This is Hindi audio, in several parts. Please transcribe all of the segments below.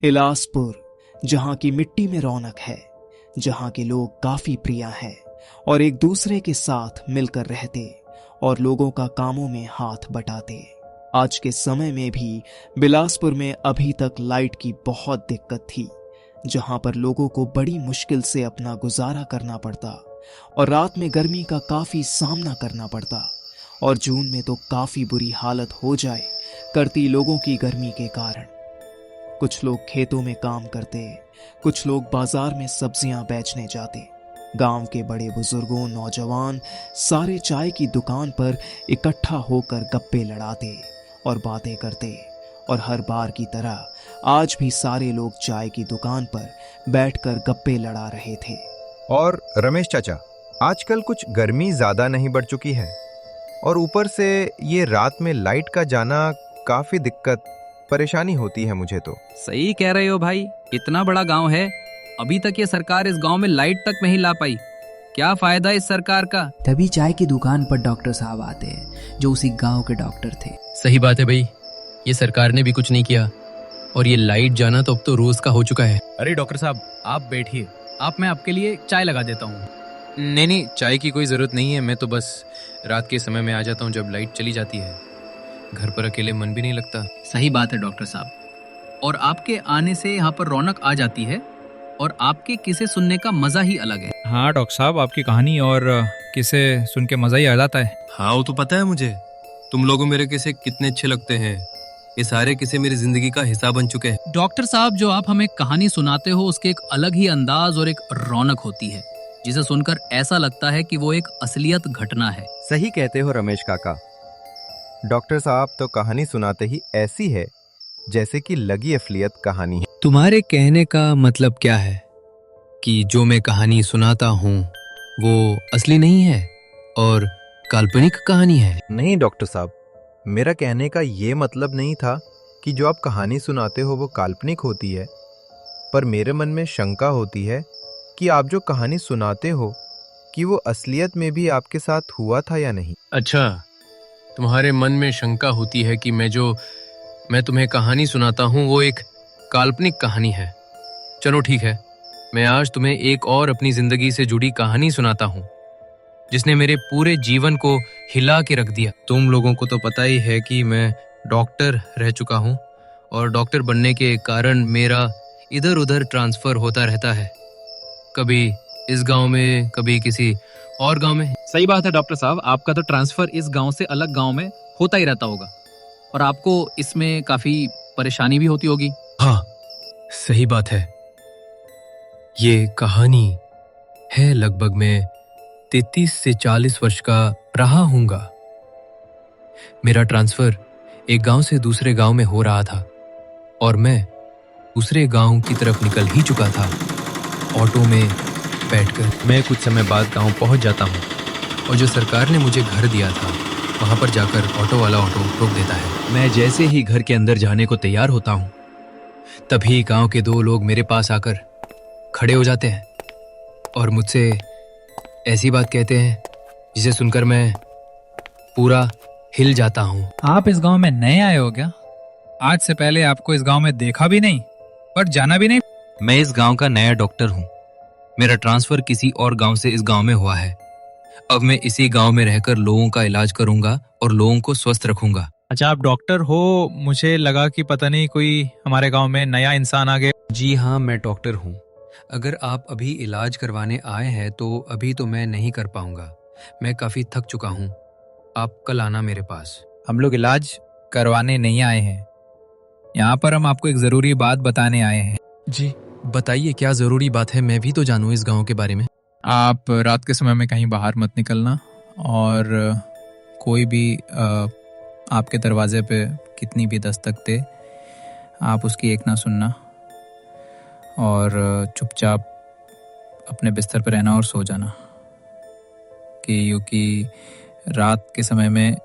इलासपुर, जहां की मिट्टी में रौनक है, जहां के लोग काफी प्रिय हैं और एक दूसरे के साथ मिलकर रहते और लोगों का कामों में हाथ बटाते। आज के समय में भी बिलासपुर में अभी तक लाइट की बहुत दिक्कत थी, जहां पर लोगों को बड़ी मुश्किल से अपना गुजारा करना पड़ता और रात में गर्मी का काफी सामना करना पड़ता और जून में तो काफी बुरी हालत हो जाए करती लोगों की गर्मी के कारण। कुछ लोग खेतों में काम करते, कुछ लोग बाजार में सब्जियां बेचने जाते। गांव के बड़े बुजुर्गों, नौजवान सारे चाय की दुकान पर इकट्ठा होकर गप्पे लड़ाते और बातें करते और हर बार की तरह आज भी सारे लोग चाय की दुकान पर बैठकर गप्पे लड़ा रहे थे। और रमेश चाचा, आजकल कुछ गर्मी ज्यादा नहीं बढ़ चुकी है और ऊपर से ये रात में लाइट का जाना काफी दिक्कत परेशानी होती है मुझे तो। सही कह रहे हो भाई, इतना बड़ा गांव है, अभी तक ये सरकार इस गांव में लाइट तक नहीं ला पाई। क्या फायदा इस सरकार का। तभी चाय की दुकान पर डॉक्टर साहब आते हैं जो उसी गांव के डॉक्टर थे। सही बात है भाई, ये सरकार ने भी कुछ नहीं किया और ये लाइट जाना तो अब तो रोज का हो चुका है। अरे डॉक्टर साहब, आप बैठिए, मैं आपके लिए चाय लगा देता हूँ। नहीं, चाय की कोई जरूरत नहीं है। मैं तो बस रात के समय में आ जाता हूँ जब लाइट चली जाती है। घर पर अकेले मन भी नहीं लगता। सही बात है डॉक्टर साहब, और आपके आने से यहाँ पर रौनक आ जाती है और आपके किस्से सुनने का मजा ही अलग है। हाँ डॉक्टर साहब, आपकी कहानी और किस्से सुन के मजा ही आ जाता है। हाँ, वो तो पता है मुझे, तुम लोगों मेरे किस्से कितने अच्छे लगते हैं। ये सारे किस्से मेरी जिंदगी का हिस्सा बन चुके हैं। डॉक्टर साहब, जो आप हमें कहानी सुनाते हो उसके एक अलग ही अंदाज और एक रौनक होती है, जिसे सुनकर ऐसा लगता है कि वो एक असलियत घटना है। सही कहते हो रमेश काका, डॉक्टर साहब तो कहानी सुनाते ही ऐसी है जैसे कि लगी असलियत कहानी है। तुम्हारे कहने का मतलब क्या है कि जो मैं कहानी सुनाता हूँ वो असली नहीं है और काल्पनिक कहानी है? नहीं डॉक्टर साहब, मेरा कहने का ये मतलब नहीं था कि जो आप कहानी सुनाते हो वो काल्पनिक होती है, पर मेरे मन में शंका होती है कि आप जो कहानी सुनाते हो कि वो असलियत में भी आपके साथ हुआ था या नहीं। अच्छा, तुम्हारे मन में शंका होती है कि मैं तुम्हें कहानी सुनाता हूँ वो एक काल्पनिक कहानी है। चलो ठीक है, मैं आज तुम्हें एक और अपनी जिंदगी से जुड़ी कहानी सुनाता हूँ जिसने मेरे पूरे जीवन को हिला के रख दिया। तुम लोगों को तो पता ही है कि मैं डॉक्टर रह चुका हूँ और डॉक्टर बनने के कारण मेरा इधर उधर ट्रांसफर होता रहता है, कभी इस गांव में, कभी किसी और गांव में। सही बात है डॉक्टर साहब, आपका तो ट्रांसफर इस गांव से अलग गांव में होता ही रहता होगा और आपको इसमें काफी परेशानी भी होती होगी। हाँ, सही बात है। ये कहानी है लगभग मैं 33 से 40 वर्ष का रहा हूँगा। मेरा ट्रांसफर एक गांव से दूसरे गांव में हो रहा था और मैं दूसरे गांव की तरफ निकल ही चुका था। ऑटो में बैठकर मैं कुछ समय बाद गांव पहुंच जाता हूं और जो सरकार ने मुझे घर दिया था वहां पर जाकर ऑटो वाला ऑटो रोक देता है। मैं जैसे ही घर के अंदर जाने को तैयार होता हूं, तभी गांव के दो लोग मेरे पास आकर खड़े हो जाते हैं और मुझसे ऐसी बात कहते हैं जिसे सुनकर मैं पूरा हिल जाता हूं। आप इस गांव में नए आए हो क्या? आज से पहले आपको इस गांव में देखा भी नहीं और जाना भी नहीं। मैं इस गांव का नया डॉक्टर हूं। मेरा ट्रांसफर किसी और गांव से इस गांव में हुआ है। अब मैं इसी गांव में रहकर लोगों का इलाज करूंगा और लोगों को स्वस्थ रखूंगा। अच्छा, आप डॉक्टर हो, मुझे लगा कि पता नहीं कोई हमारे गांव में नया इंसान आ गया। जी हाँ, मैं डॉक्टर हूँ। अगर आप अभी इलाज करवाने आए हैं तो अभी तो मैं नहीं कर पाऊंगा, मैं काफी थक चुका हूँ। आप कल आना मेरे पास। हम लोग इलाज करवाने नहीं आए हैं, यहाँ पर हम आपको एक जरूरी बात बताने आए हैं। जी बताइए, क्या जरूरी बात है? मैं भी तो जानूं इस गांव के बारे में। आप रात के समय में कहीं बाहर मत निकलना और कोई भी आपके दरवाजे पे कितनी भी दस्तक दे, आप उसकी एक ना सुनना और चुपचाप अपने बिस्तर पर रहना और सो जाना, क्योंकि रात के समय में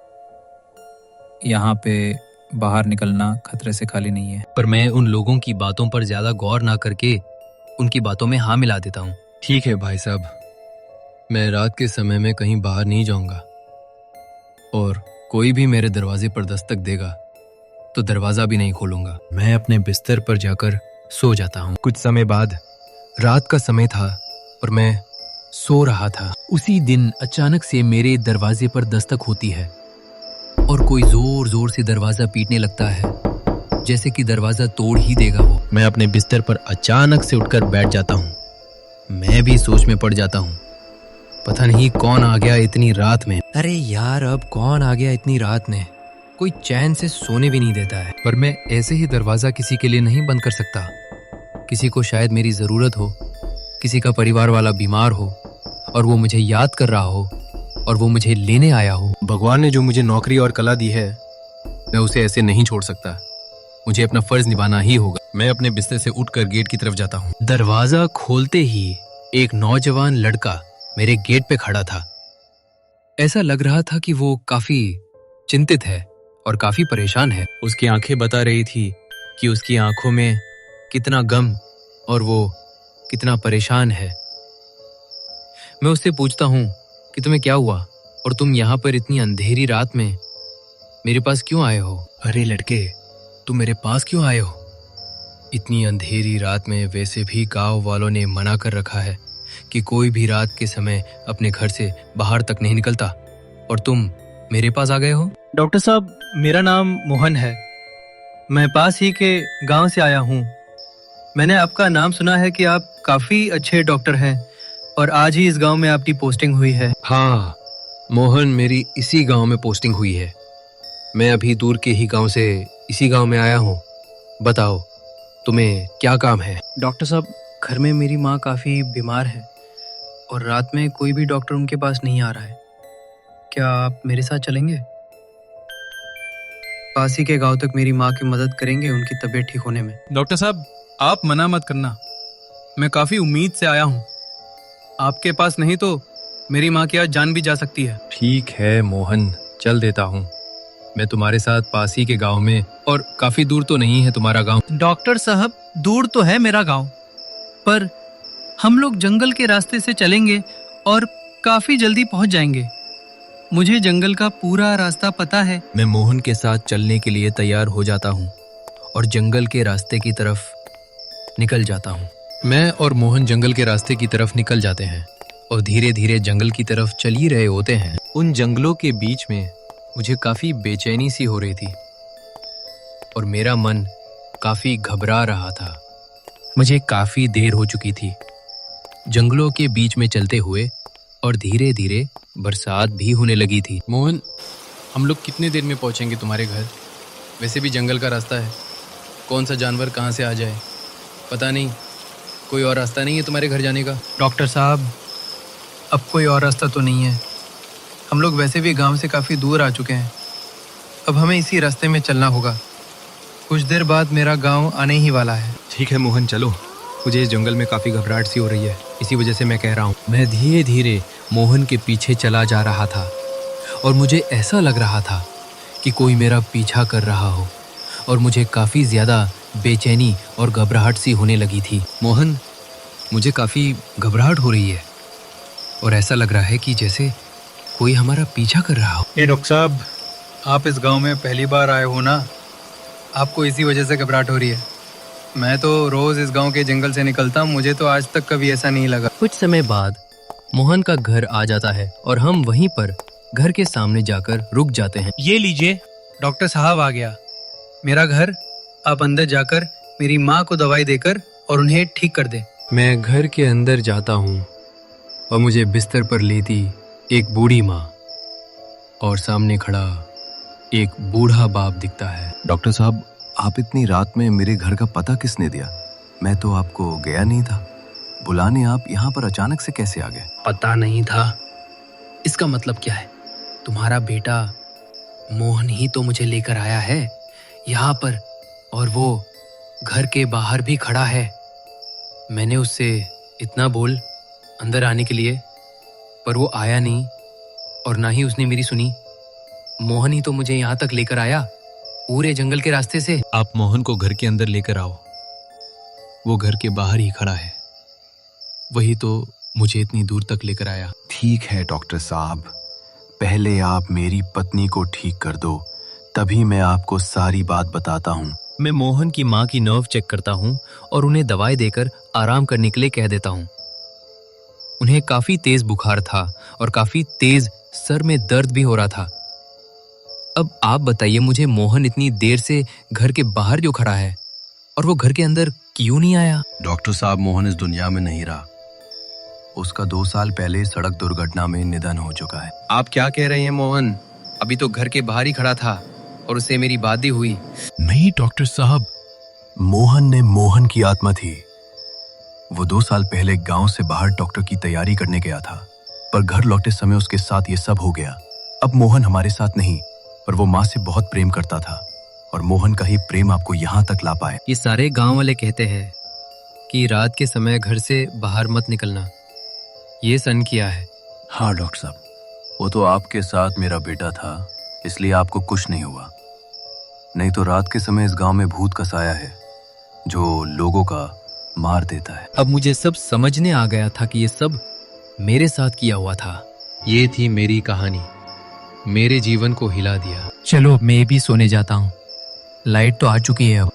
यहाँ पे बाहर निकलना खतरे से खाली नहीं है। पर मैं उन लोगों की बातों पर ज्यादा गौर ना करके उनकी बातों में हाँ मिला देता हूँ। ठीक है भाई साहब, मैं रात के समय में कहीं बाहर नहीं जाऊंगा और कोई भी मेरे दरवाजे पर दस्तक देगा तो दरवाजा भी नहीं खोलूंगा। मैं अपने बिस्तर पर जाकर सो जाता हूँ। कुछ समय बाद रात का समय था और मैं सो रहा था। उसी दिन अचानक से मेरे दरवाजे पर दस्तक होती है और कोई जोर जोर से दरवाजा पीटने लगता है, जैसे कि दरवाजा तोड़ ही देगा वो। मैं अपने बिस्तर पर अचानक से उठकर बैठ जाता हूँ। मैं भी सोच में पड़ जाता हूँ, पता नहीं कौन आ गया इतनी रात में। अरे यार, अब कौन आ गया इतनी रात में? कोई चैन से सोने भी नहीं देता है। पर मैं ऐसे ही दरवाजा किसी के लिए नहीं बंद कर सकता। किसी को शायद मेरी जरूरत हो, किसी का परिवार वाला बीमार हो और वो मुझे याद कर रहा हो और वो मुझे लेने आया हो। भगवान ने जो मुझे नौकरी और कला दी है, मैं उसे ऐसे नहीं छोड़ सकता। मुझे अपना फर्ज निभाना ही होगा। मैं अपने बिस्तर से उठकर गेट की तरफ जाता हूँ। दरवाजा खोलते ही एक नौजवान लड़का मेरे गेट पे खड़ा था। ऐसा लग रहा था कि वो काफी चिंतित है और काफी परेशान है। उसकी आंखें बता रही थी कि उसकी आंखों में कितना गम और वो कितना परेशान है। मैं उससे पूछता हूँ कि तुम्हें क्या हुआ और तुम यहाँ पर इतनी अंधेरी रात में मेरे पास क्यों आए हो? अरे लड़के, तुम मेरे पास क्यों आए हो? इतनी अंधेरी रात में वैसे भी गांव वालों ने मना कर रखा है कि कोई भी रात के समय अपने घर से बाहर तक नहीं निकलता, और तुम मेरे पास आ गए हो? डॉक्टर साहब, मेरा नाम मोहन है। मैं पास ही के गांव से आया हूँ। मैंने आपका नाम सुना है कि आप काफी अच्छे डॉक्टर हैं और आज ही इस गांव में आपकी पोस्टिंग हुई है। हाँ मोहन, मेरी इसी गांव में पोस्टिंग हुई है। मैं अभी दूर के ही गांव से इसी गांव में आया हूँ। बताओ, तुम्हें क्या काम है? डॉक्टर साहब, घर में मेरी माँ काफी बीमार है और रात में कोई भी डॉक्टर उनके पास नहीं आ रहा है। क्या आप मेरे साथ चलेंगे? पास ही के गांव तक मेरी माँ की मदद करेंगे उनकी तबीयत ठीक होने में। डॉक्टर साहब, आप मना मत करना। मैं काफी उम्मीद से आया हूँ। आपके पास नहीं तो मेरी माँ की आज जान भी जा सकती है। ठीक है मोहन, चल देता हूँ। मैं तुम्हारे साथ पास ही के गांव में, और काफी दूर तो नहीं है तुम्हारा गांव। डॉक्टर साहब, दूर तो है मेरा गांव, पर हम लोग जंगल के रास्ते से चलेंगे और काफी जल्दी पहुंच जाएंगे। मुझे जंगल का पूरा रास्ता पता है। मैं मोहन के साथ चलने के लिए तैयार हो जाता हूँ और जंगल के रास्ते की तरफ निकल जाता हूँ। मैं और मोहन जंगल के रास्ते की तरफ निकल जाते हैं और धीरे धीरे जंगल की तरफ चल ही रहे होते हैं। उन जंगलों के बीच में मुझे काफी बेचैनी सी हो रही थी और मेरा मन काफी घबरा रहा था। मुझे काफी देर हो चुकी थी जंगलों के बीच में चलते हुए और धीरे धीरे बरसात भी होने लगी थी। मोहन, हम लोग कितने देर में पहुंचेंगे तुम्हारे घर? वैसे भी जंगल का रास्ता है, कौन सा जानवर कहाँ से आ जाए पता नहीं। कोई और रास्ता नहीं है तुम्हारे घर जाने का? डॉक्टर साहब, अब कोई और रास्ता तो नहीं है। हम लोग वैसे भी गांव से काफ़ी दूर आ चुके हैं। अब हमें इसी रास्ते में चलना होगा। कुछ देर बाद मेरा गांव आने ही वाला है। ठीक है मोहन, चलो। मुझे इस जंगल में काफ़ी घबराहट सी हो रही है, इसी वजह से मैं कह रहा हूँ। मैं धीरे धीरे मोहन के पीछे चला जा रहा था और मुझे ऐसा लग रहा था कि कोई मेरा पीछा कर रहा हो और मुझे काफ़ी ज़्यादा बेचैनी और घबराहट सी होने लगी थी। मोहन, मुझे काफ़ी घबराहट हो रही है और ऐसा लग रहा है कि जैसे कोई हमारा पीछा कर रहा हो। डॉक्टर साहब, आप इस गांव में पहली बार आए हो ना? आपको इसी वजह से घबराहट हो रही है। मैं तो रोज़ इस गांव के जंगल से निकलता हूँ, मुझे तो आज तक कभी ऐसा नहीं लगा। कुछ समय बाद मोहन का घर आ जाता है और हम वहीं पर घर के सामने जाकर रुक जाते हैं। ये लीजिए, डॉक्टर साहब आ गया। मेरा घर, आप अंदर जाकर मेरी माँ को दवाई देकर और उन्हें ठीक कर दें। मैं घर के अंदर जाता हूँ और मुझे बिस्तर पर लेती एक बूढ़ी माँ और सामने खड़ा एक बूढ़ा बाप दिखता है। डॉक्टर साहब, आप इतनी रात में मेरे घर का पता किसने दिया? मैं तो आपको गया नहीं था। बुलाने आप यहाँ पर अचानक से कैसे आ गए? पता नहीं था। इसका मतलब क्या है? तुम्हारा बेटा मोहन ही तो मुझे लेकर आया है यहाँ पर, और वो घर के बाहर भी खड़ा है। मैंने उससे इतना बोल अंदर आने के लिए, पर वो आया नहीं और ना ही उसने मेरी सुनी। मोहन ही तो मुझे यहाँ तक लेकर आया, पूरे जंगल के रास्ते से। आप मोहन को घर के अंदर लेकर आओ, वो घर के बाहर ही खड़ा है। वही तो मुझे इतनी दूर तक लेकर आया। ठीक है डॉक्टर साहब, पहले आप मेरी पत्नी को ठीक कर दो, तभी मैं आपको सारी बात बताता हूँ। मैं मोहन की माँ की नर्व चेक करता हूँ और उन्हें दवाई देकर आराम करने के लिए कह देता हूँ। उन्हें काफी तेज बुखार था और काफी तेज सर में दर्द भी हो रहा था। अब आप बताइए मुझे, मोहन इतनी देर से घर के बाहर क्यों खड़ा है और वो घर के अंदर क्यों नहीं आया? डॉक्टर साहब, मोहन इस दुनिया में नहीं रहा। उसका 2 साल पहले सड़क दुर्घटना में निधन हो चुका है। आप क्या कह रहे हैं मोहन? अभी तो घर के बाहर ही खड़ा था और उससे मेरी बात भी हुई। नहीं डॉक्टर साहब, मोहन की आत्मा थी। वो 2 साल पहले गांव से बाहर डॉक्टर की तैयारी करने गया था, पर घर लौटते समय उसके साथ ये सब हो गया। अब मोहन हमारे साथ नहीं, पर वो माँ से बहुत प्रेम करता था और मोहन का ही प्रेम आपको यहाँ तक ला पाए। ये सारे गांव वाले कहते हैं कि रात के समय घर से बाहर मत निकलना। ये सन किया है। हाँ डॉक्टर साहब, वो तो आपके साथ मेरा बेटा था, इसलिए आपको कुछ नहीं हुआ। नहीं तो रात के समय इस गांव में भूत का साया है जो लोगों का मार देता है। अब मुझे सब समझने आ गया था कि ये सब मेरे साथ किया हुआ था। ये थी मेरी कहानी, मेरे जीवन को हिला दिया। चलो मैं भी सोने जाता हूँ, लाइट तो आ चुकी है अब।